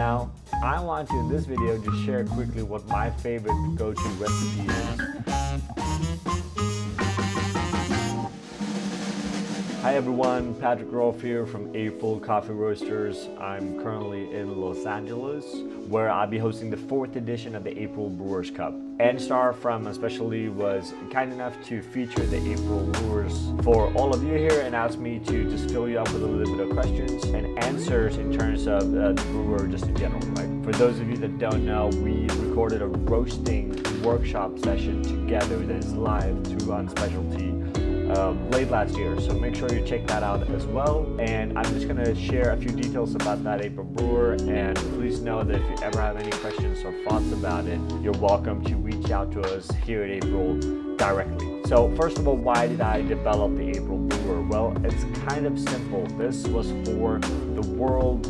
Now, I want to in this video just share quickly what my favorite go-to recipe is. Hi everyone, Patrick Rolfe here from Eipril Coffee Roasters. I'm currently in Los Angeles, where I'll be hosting the 4th edition of the Eipril Brewers Cup. Star from Unspecialty was kind enough to feature the Eipril Brewers for all of you here and asked me to just fill you up with a little bit of questions and answers in terms of the brewer just in general, right? For those of you that don't know, we recorded a roasting workshop session together that is live through Unspecialty late last year, so make sure you check that out as well. And I'm just going to share a few details about that Eipril brewer, and please know that if you ever have any questions or thoughts about it, you're welcome to reach out to us here at Eipril directly. So first of all, why did I develop the Eipril brewer? Well, it's kind of simple. This was for the World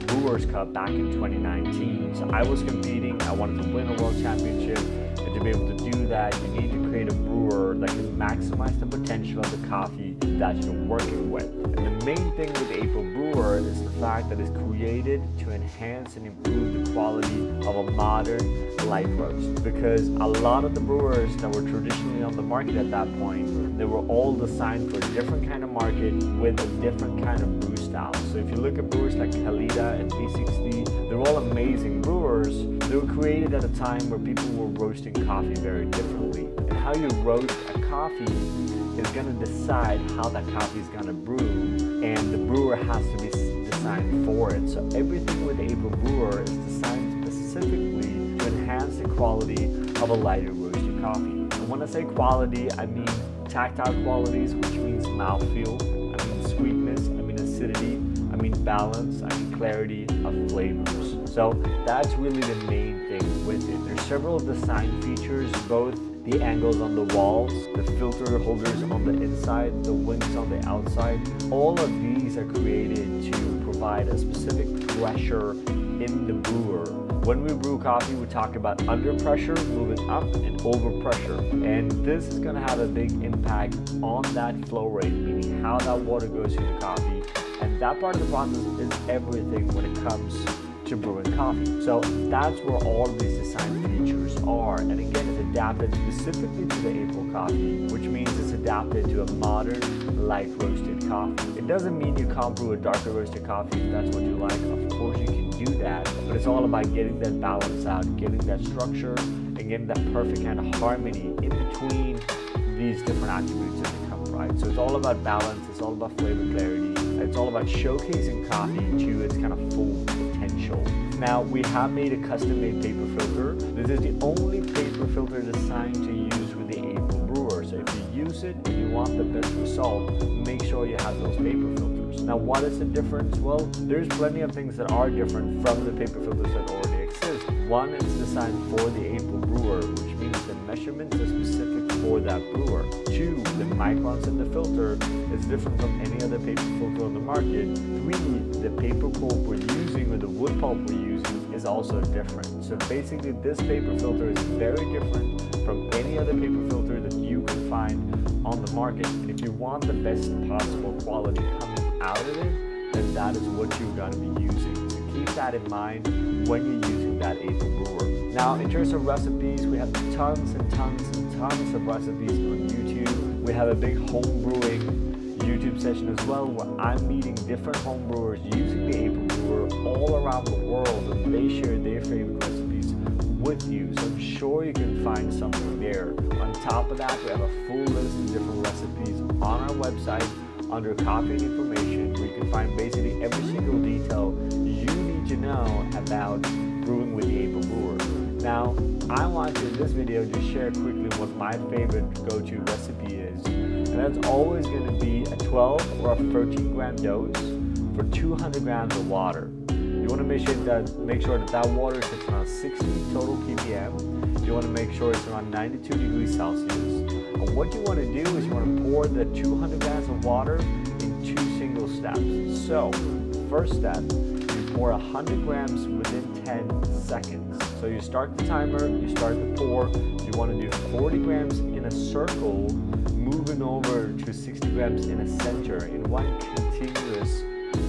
Brewers Cup back in 2019. So I was competing, I wanted to win a world championship, and to be able to do that, you need to create a brewer that can maximize the potential of the coffee that you're working with. And the main thing with the Eipril brewer is the fact that it's created to enhance and improve the quality of a modern light roast. Because a lot of the brewers that were traditionally on the market at that point, they were all designed for a different kind of market with a different kind of brew style. So if you look at brewers like Kalita and B60, they're all amazing brewers. They were created at a time where people were roasting coffee very differently. And how you roast a coffee is going to decide how that coffee is going to brew, and the brewer has to be designed for it. So everything with the Eipril brewer is designed specifically to enhance the quality of a lighter roasted coffee. And when I say quality, I mean tactile qualities, which means mouthfeel, I mean sweetness, I mean acidity, I mean balance, I mean clarity of flavors. So that's really the main thing with it. There's several design features, both the angles on the walls, the filter holders on the inside, the wings on the outside. All of these are created to provide a specific pressure in the brewer. When we brew coffee, we talk about under pressure, moving up, and over pressure. And this is going to have a big impact on that flow rate, meaning how that water goes through the coffee. And that part of the process is everything when it comes to brewing coffee. So that's where all of these design features are. And again, it's adapted specifically to the Eipril coffee, which means it's adapted to a modern light roasted coffee. It doesn't mean you can't brew a darker roasted coffee if that's what you like. Of course you can do that, but it's all about getting that balance out, getting that structure, and getting that perfect kind of harmony in between these different attributes that they come, right? So it's all about balance, it's all about flavor clarity, it's all about showcasing coffee to its kind of full potential. Now, we have made a custom-made paper filter. This is the only paper filter designed to use with the Eipril brewer. So if you use it and you want the best result, make sure you have those paper filters. Now, what is the difference? Well, there's plenty of things that are different from the paper filters that already exist. One, it's designed for the Eipril brewer, which means the measurements are specific for that brewer. Two, the microns in the filter is different from any other paper filter on the market. Three, the paper pulp we're using or the wood pulp we're using is also different. So basically this paper filter is very different from any other paper filter that you can find on the market. If you want the best possible quality coming out of it, then that is what you're going to be using. So keep that in mind when you're using that Eipril brewer. Now, in terms of recipes, we have tons and tons and tons of recipes on YouTube. We have a big home brewing YouTube session as well, where I'm meeting different home brewers using the Eipril brewer all around the world, and they share their favorite recipes with you. So I'm sure you can find something there. On top of that, we have a full list of different recipes on our website under coffee and information, where you can find basically every single detail you need to know about brewing with the Eipril brewer. Now, I want to in this video just share quickly what my favorite go-to recipe is. And that's always going to be a 12 or a 13 gram dose for 200 grams of water. You want to make sure that water sits around 60 total ppm. You want to make sure it's around 92 degrees Celsius. And what you want to do is you want to pour the 200 grams of water in 2 single steps. So, first step, you pour 100 grams within 10 seconds. So you start the timer, you start the pour, you want to do 40 grams in a circle, moving over to 60 grams in a center in one continuous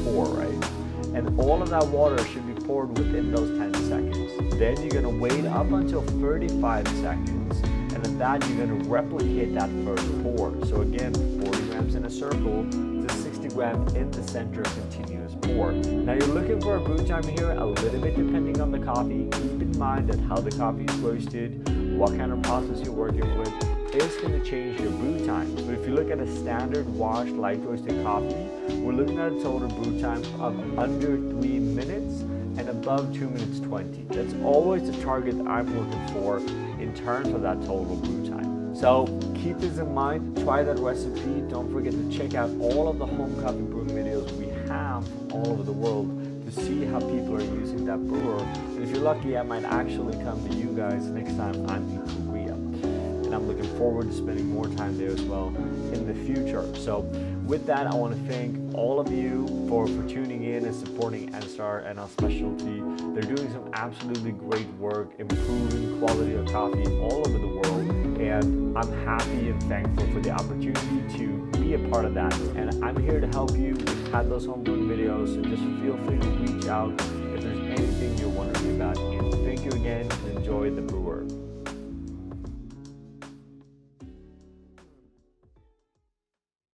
pour, right? And all of that water should be poured within those 10 seconds. Then you're gonna wait up until 35 seconds, and at that you're gonna replicate that first pour. So again, 40 grams in a circle to 60 grams in the center continuous pour. Now you're looking for a brew time here a little bit depending on the coffee. Keep in mind that how the coffee is roasted, what kind of process you're working with, is going to change your brew time. So if you look at a standard washed light roasted coffee, we're looking at a total brew time of under 3 minutes and above 2 minutes 20. That's always the target I'm looking for in terms of that total brew time. So keep this in mind, try that recipe. Don't forget to check out all of the home coffee brewing videos we have from all over the world to see how people are using that brewer. And if you're lucky, I might actually come to you guys next time I'm in Korea. And I'm looking forward to spending more time there as well in the future. So with that, I want to thank all of you for tuning in and supporting NSTAR and Specialty. They're doing some absolutely great work, improving quality of coffee all over the world. And I'm happy and thankful for the opportunity to be a part of that. And I'm here to help you. We've had those homebrewing videos, so just feel free to reach out if there's anything you're wondering about. And thank you again and enjoy the brewer.